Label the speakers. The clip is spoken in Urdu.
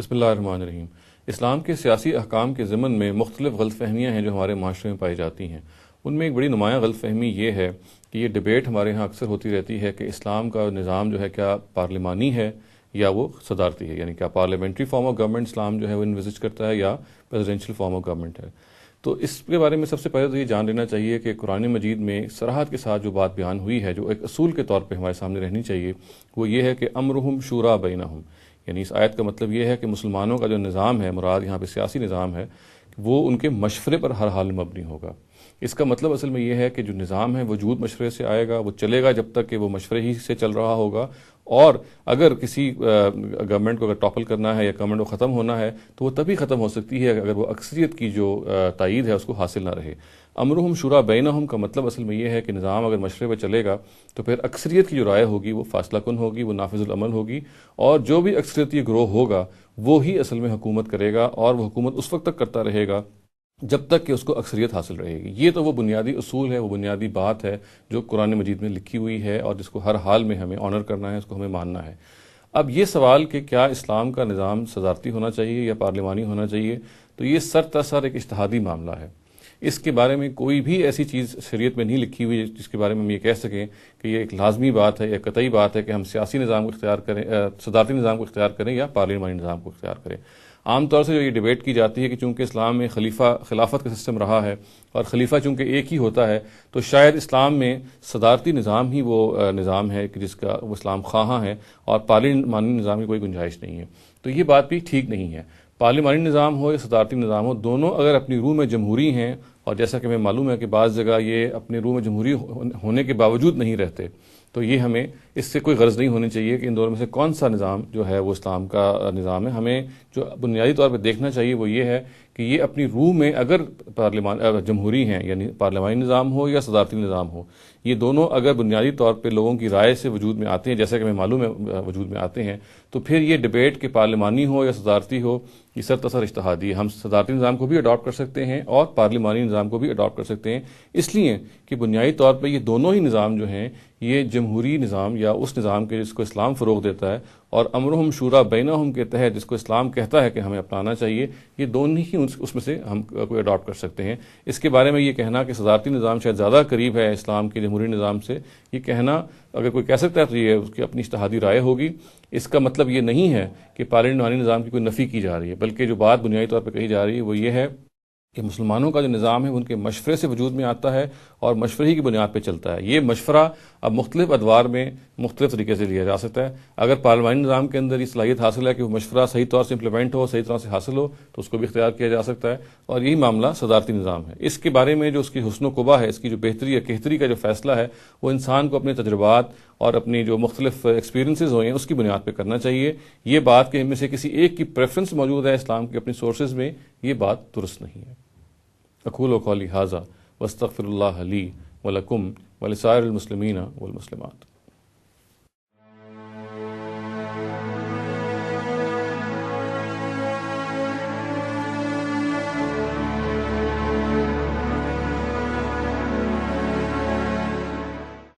Speaker 1: بسم اللہ الرحمن الرحیم۔ اسلام کے سیاسی احکام کے ضمن میں مختلف غلط فہمیاں ہیں جو ہمارے معاشرے میں پائی جاتی ہیں۔ ان میں ایک بڑی نمایاں غلط فہمی یہ ہے کہ یہ ڈیبیٹ ہمارے ہاں اکثر ہوتی رہتی ہے کہ اسلام کا نظام جو ہے کیا پارلیمانی ہے یا وہ صدارتی ہے، یعنی کیا پارلیمنٹری فارم آف گورنمنٹ اسلام جو ہے وہ انویزج کرتا ہے یا پریزیڈنشیل فارم آف گورنمنٹ ہے۔ تو اس کے بارے میں سب سے پہلے تو یہ جان لینا چاہیے کہ قرآن مجید میں صراحت کے ساتھ جو بات بیان ہوئی ہے، جو ایک اصول کے طور پہ ہمارے سامنے رہنی چاہیے، وہ یہ ہے کہ امرہم شورا بینہم، یعنی اس آیت کا مطلب یہ ہے کہ مسلمانوں کا جو نظام ہے، مراد یہاں پہ سیاسی نظام ہے، وہ ان کے مشورے پر ہر حال میں مبنی ہوگا۔ اس کا مطلب اصل میں یہ ہے کہ جو نظام ہے وجود مشورے سے آئے گا، وہ چلے گا جب تک کہ وہ مشورے ہی سے چل رہا ہوگا، اور اگر کسی گورنمنٹ کو اگر ٹاپل کرنا ہے یا گورنمنٹ کو ختم ہونا ہے تو وہ تبھی ختم ہو سکتی ہے اگر وہ اکثریت کی جو تائید ہے اس کو حاصل نہ رہے۔ امرہم شورا بینہم کا مطلب اصل میں یہ ہے کہ نظام اگر مشورے پہ چلے گا تو پھر اکثریت کی جو رائے ہوگی وہ فیصلہ کن ہوگی، وہ نافذ العمل ہوگی، اور جو بھی اکثریتی گروہ ہوگا وہ ہی اصل میں حکومت کرے گا، اور وہ حکومت اس وقت تک کرتا رہے گا جب تک کہ اس کو اکثریت حاصل رہے گی۔ یہ تو وہ بنیادی اصول ہے، وہ بنیادی بات ہے جو قرآن مجید میں لکھی ہوئی ہے اور جس کو ہر حال میں ہمیں آنر کرنا ہے، اس کو ہمیں ماننا ہے۔ اب یہ سوال کہ کیا اسلام کا نظام صدارتی ہونا چاہیے یا پارلیمانی ہونا چاہیے، تو یہ سر تسر ایک اجتہادی معاملہ ہے۔ اس کے بارے میں کوئی بھی ایسی چیز شریعت میں نہیں لکھی ہوئی جس کے بارے میں ہم یہ کہہ سکیں کہ یہ ایک لازمی بات ہے یا قطعی بات ہے کہ ہم سیاسی نظام کو اختیار کریں، صدارتی نظام کو اختیار کریں یا پارلیمانی نظام کو اختیار کریں۔ عام طور سے جو یہ ڈیبیٹ کی جاتی ہے کہ چونکہ اسلام میں خلافت کا سسٹم رہا ہے اور خلیفہ چونکہ ایک ہی ہوتا ہے، تو شاید اسلام میں صدارتی نظام ہی وہ نظام ہے کہ جس کا وہ اسلام خواہاں ہے، اور پارلیمانی نظام کی کوئی گنجائش نہیں ہے۔ تو یہ بات بھی ٹھیک نہیں ہے۔ پارلیمانی نظام ہو یا صدارتی نظام ہو، دونوں اگر اپنی روح میں جمہوری ہیں، اور جیسا کہ ہمیں معلوم ہے کہ بعض جگہ یہ اپنے روح میں جمہوری ہونے کے باوجود نہیں رہتے، تو یہ ہمیں اس سے کوئی غرض نہیں ہونی چاہیے کہ ان دونوں میں سے کون سا نظام جو ہے وہ اسلام کا نظام ہے۔ ہمیں جو بنیادی طور پہ دیکھنا چاہیے وہ یہ ہے کہ یہ اپنی روح میں اگر جمہوری ہیں، یعنی پارلیمانی نظام ہو یا صدارتی نظام ہو، یہ دونوں اگر بنیادی طور پہ لوگوں کی رائے سے وجود میں آتے ہیں، جیسا کہ ہمیں معلوم ہے وجود میں آتے ہیں، تو پھر یہ ڈیبیٹ کہ پارلیمانی ہو یا صدارتی ہو، یہ سر تسر اجتہادی ہے۔ ہم صدارتی نظام کو بھی اڈاپٹ کر سکتے ہیں اور پارلیمانی نظام کو بھی اڈاپٹ کر سکتے ہیں، اس لیے کہ بنیادی طور پہ یہ دونوں ہی نظام جو ہیں یہ جمہوری نظام یا اس نظام کے جس کو اسلام فروغ دیتا ہے، اور امرہم شورا بینہم کے تحت جس کو اسلام کہتا ہے کہ ہمیں اپنانا چاہیے، یہ دونوں ہی اس میں سے ہم کوئی اڈاپٹ کر سکتے ہیں۔ اس کے بارے میں یہ کہنا کہ صدارتی نظام شاید زیادہ قریب ہے اسلام کے جمہوری نظام سے، یہ کہنا اگر کوئی کہہ سکتا ہے تو یہ اس کی اپنی اجتہادی رائے ہوگی۔ اس کا مطلب یہ نہیں ہے کہ پارلیمانی نظام کی کوئی نفی کی جا رہی ہے، بلکہ جو بات بنیادی طور پہ کہی جا رہی ہے وہ یہ ہے کہ مسلمانوں کا جو نظام ہے ان کے مشورے سے وجود میں آتا ہے اور مشورے ہی کی بنیاد پہ چلتا ہے۔ یہ مشورہ اب مختلف ادوار میں مختلف طریقے سے لیا جا سکتا ہے۔ اگر پارلیمانی نظام کے اندر یہ صلاحیت حاصل ہے کہ وہ مشورہ صحیح طور سے امپلیمنٹ ہو، صحیح طرح سے حاصل ہو، تو اس کو بھی اختیار کیا جا سکتا ہے، اور یہی معاملہ صدارتی نظام ہے۔ اس کے بارے میں جو اس کی حسن و قبح ہے، اس کی جو بہتری یا کہتری کا جو فیصلہ ہے، وہ انسان کو اپنے تجربات اور اپنی جو مختلف ایکسپیرینسز ہوئے ہیں اس کی بنیاد پہ کرنا چاہیے۔ یہ بات کہ ان میں سے کسی ایک کی پریفرنس موجود ہے اسلام کے اپنی سورسز میں، یہ بات درست نہیں ہے۔ اقول قولی ھذا واستغفر اللہ لی ولکم ولسائر المسلمین والمسلمات۔